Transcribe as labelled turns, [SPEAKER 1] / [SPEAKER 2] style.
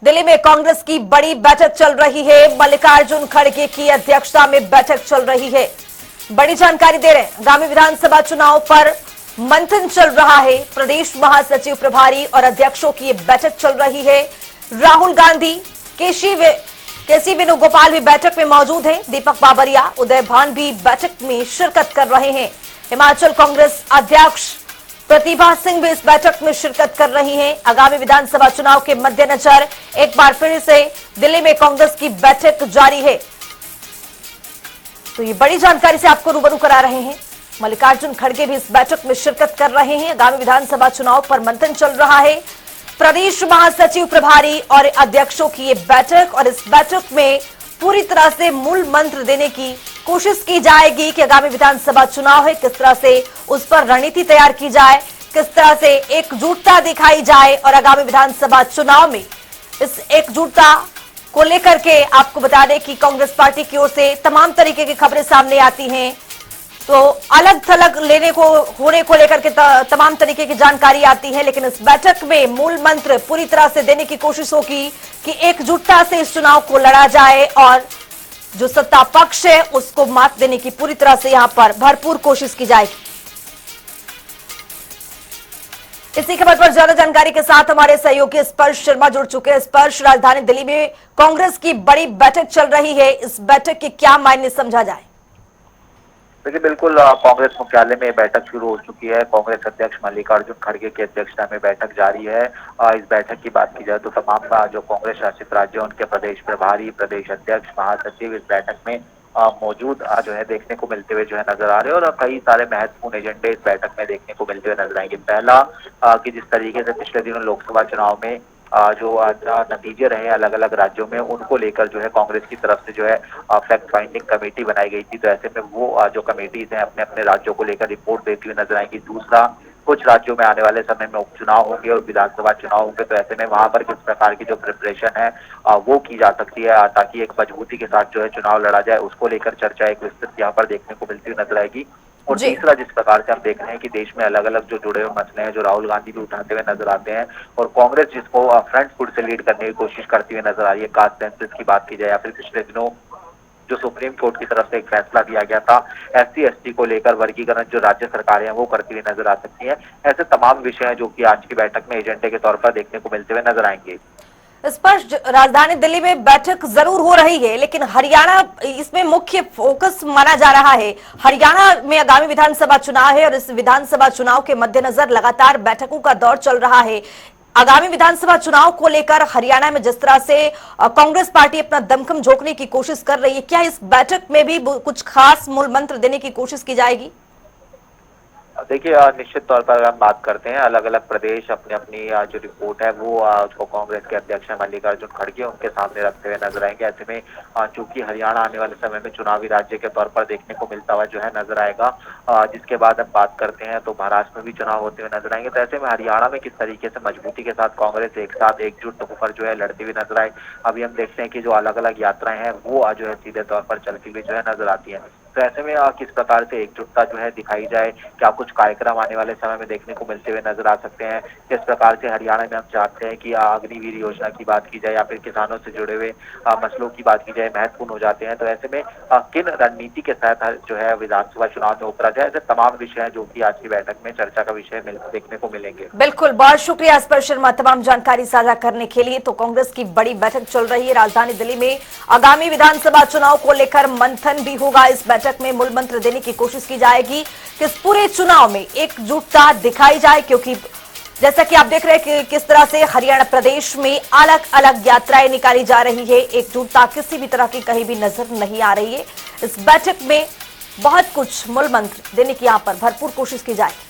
[SPEAKER 1] दिल्ली में कांग्रेस की बड़ी बैठक चल रही है। मल्लिकार्जुन खड़गे की अध्यक्षता में बैठक चल रही है। बड़ी जानकारी दे रहे हैं, आगामी विधानसभा चुनाव पर मंथन चल रहा है। प्रदेश महासचिव प्रभारी और अध्यक्षों की बैठक चल रही है। राहुल गांधी, केसी वेणुगोपाल भी बैठक में मौजूद हैं। दीपक बाबरिया, उदय भान भी बैठक में शिरकत कर रहे हैं। हिमाचल कांग्रेस अध्यक्ष प्रतिभा सिंह भी इस बैठक में शिरकत कर रही हैं। आगामी विधानसभा चुनाव के मद्देनजर एक बार फिर से दिल्ली में कांग्रेस की बैठक जारी है। तो ये बड़ी जानकारी से आपको रूबरू करा रहे हैं। मल्लिकार्जुन खड़गे भी इस बैठक में शिरकत कर रहे हैं। आगामी विधानसभा चुनाव पर मंथन चल रहा है। प्रदेश महासचिव प्रभारी और अध्यक्षों की ये बैठक, और इस बैठक में पूरी तरह से मूल मंत्र देने की कोशिश की जाएगी कि आगामी विधानसभा चुनाव है, किस तरह से उस पर रणनीति तैयार की जाए, किस तरह से एकजुटता दिखाई जाए। और आगामी विधानसभा चुनाव में इस एकजुटता को लेकर के आपको बता दें कि कांग्रेस पार्टी की ओर से तमाम तरीके की खबरें सामने आती हैं। तो अलग थलग होने को लेकर के तमाम तरीके की जानकारी आती है, लेकिन इस बैठक में मूल मंत्र पूरी तरह से देने की कोशिश होगी कि एकजुटता से इस चुनाव को लड़ा जाए और जो सत्ता पक्ष है उसको मात देने की पूरी तरह से यहां पर भरपूर कोशिश की जाएगी। इसी खबर पर ज्यादा जानकारी के साथ हमारे सहयोगी स्पर्श शर्मा जुड़ चुके हैं। स्पर्श, राजधानी दिल्ली में कांग्रेस की बड़ी बैठक चल रही है, इस बैठक के क्या मायने समझा जाए?
[SPEAKER 2] देखिए, बिल्कुल कांग्रेस मुख्यालय में बैठक शुरू हो चुकी है। कांग्रेस अध्यक्ष मल्लिकार्जुन खड़गे की अध्यक्षता में बैठक जारी है। इस बैठक की बात की जाए तो तमाम जो कांग्रेस शासित राज्य उनके प्रदेश प्रभारी, प्रदेश अध्यक्ष, महासचिव इस बैठक में मौजूद जो है देखने को मिलते हुए जो है नजर आ रहे हैं। और कई सारे महत्वपूर्ण एजेंडे इस बैठक में देखने को मिलते हुए नजर आएंगे। पहला कि जिस तरीके से पिछले दिनों लोकसभा चुनाव में जो नतीजे रहे अलग अलग राज्यों में, उनको लेकर जो है कांग्रेस की तरफ से जो है फैक्ट फाइंडिंग कमेटी बनाई गई थी। तो ऐसे में वो जो कमेटीज हैं अपने अपने राज्यों को लेकर रिपोर्ट देती हुई नजर आएंगी। दूसरा, कुछ राज्यों में आने वाले समय में उपचुनाव होंगे और विधानसभा चुनाव होंगे, तो ऐसे में वहां पर किस प्रकार की जो प्रिपरेशन है वो की जा सकती है ताकि एक मजबूती के साथ जो है चुनाव लड़ा जाए, उसको लेकर चर्चा एक विस्तृत यहाँ पर देखने को मिलती हुई नजर आएगी। और तीसरा, जिस प्रकार से हम देख रहे हैं कि देश में अलग अलग जो जुड़े हुए मसले हैं, जो राहुल गांधी भी उठाते हुए नजर आते हैं, और कांग्रेस जिसको फ्रंट फुट से लीड करने की कोशिश करती हुई नजर आ रही है। कास्ट सेंसस की बात की जाए या फिर पिछले दिनों जो सुप्रीम कोर्ट की तरफ से एक फैसला दिया गया था SC/ST को लेकर वर्गीकरण जो राज्य सरकारें हैं वो करती हुई नजर आ सकती हैं। ऐसे तमाम विषय हैं जो कि आज की बैठक में एजेंडे के तौर पर देखने को मिलते हुए नजर आएंगे।
[SPEAKER 1] स्पष्ट, राजधानी दिल्ली में बैठक जरूर हो रही है, लेकिन हरियाणा इसमें मुख्य फोकस माना जा रहा है। हरियाणा में आगामी विधानसभा चुनाव है और इस विधानसभा चुनाव के मद्देनजर लगातार बैठकों का दौर चल रहा है। आगामी विधानसभा चुनाव को लेकर हरियाणा में जिस तरह से कांग्रेस पार्टी अपना दमखम झोंकने की कोशिश कर रही है, क्या इस बैठक में भी कुछ खास मूल मंत्र देने की कोशिश की जाएगी?
[SPEAKER 2] देखिए, निश्चित तौर पर अगर हम बात करते हैं, अलग अलग प्रदेश अपनी अपनी जो रिपोर्ट है वो उसको कांग्रेस के अध्यक्ष मल्लिकार्जुन खड़गे उनके सामने रखते हुए नजर आएंगे। ऐसे में चूंकि हरियाणा आने वाले समय में चुनावी राज्य के तौर पर देखने को मिलता हुआ जो है नजर आएगा, जिसके बाद हम बात करते हैं तो महाराष्ट्र में भी चुनाव होते हुए नजर आएंगे। तो ऐसे में हरियाणा में किस तरीके से मजबूती के साथ कांग्रेस एक साथ एकजुट होकर जो है लड़ती हुई नजर आए। अभी हम देखते हैं कि जो अलग अलग यात्राएं हैं वो जो है सीधे तौर पर चलती हुई जो है नजर आती है। तो ऐसे में किस प्रकार से एकजुटता जो है दिखाई जाए, क्या कुछ कार्यक्रम आने वाले समय में देखने को मिलते हुए नजर आ सकते हैं। किस प्रकार से हरियाणा में हम चाहते हैं कि अग्निवीर योजना की बात की जाए या फिर किसानों से जुड़े हुए मसलों की बात की जाए, महत्वपूर्ण हो जाते हैं। तो ऐसे में किन रणनीति के साथ जो है विधानसभा चुनाव में उतरा जाए, ऐसे तमाम विषय हैं जो कि आज की बैठक में चर्चा का विषय देखने को मिलेंगे।
[SPEAKER 1] बिल्कुल, बहुत शुक्रिया स्पर्श शर्मा तमाम जानकारी साझा करने के लिए। तो कांग्रेस की बड़ी बैठक चल रही है राजधानी दिल्ली में। आगामी विधानसभा चुनाव को लेकर मंथन भी होगा। इस बैठक में मूल मंत्र देने की कोशिश की जाएगी कि इस पूरे चुनाव में एकजुटता दिखाई जाए, क्योंकि जैसा कि आप देख रहे हैं कि किस तरह से हरियाणा प्रदेश में अलग अलग यात्राएं निकाली जा रही है। एकजुटता किसी भी तरह की कहीं भी नजर नहीं आ रही है। इस बैठक में बहुत कुछ मूल मंत्र देने की यहां पर भरपूर कोशिश की जाएगी।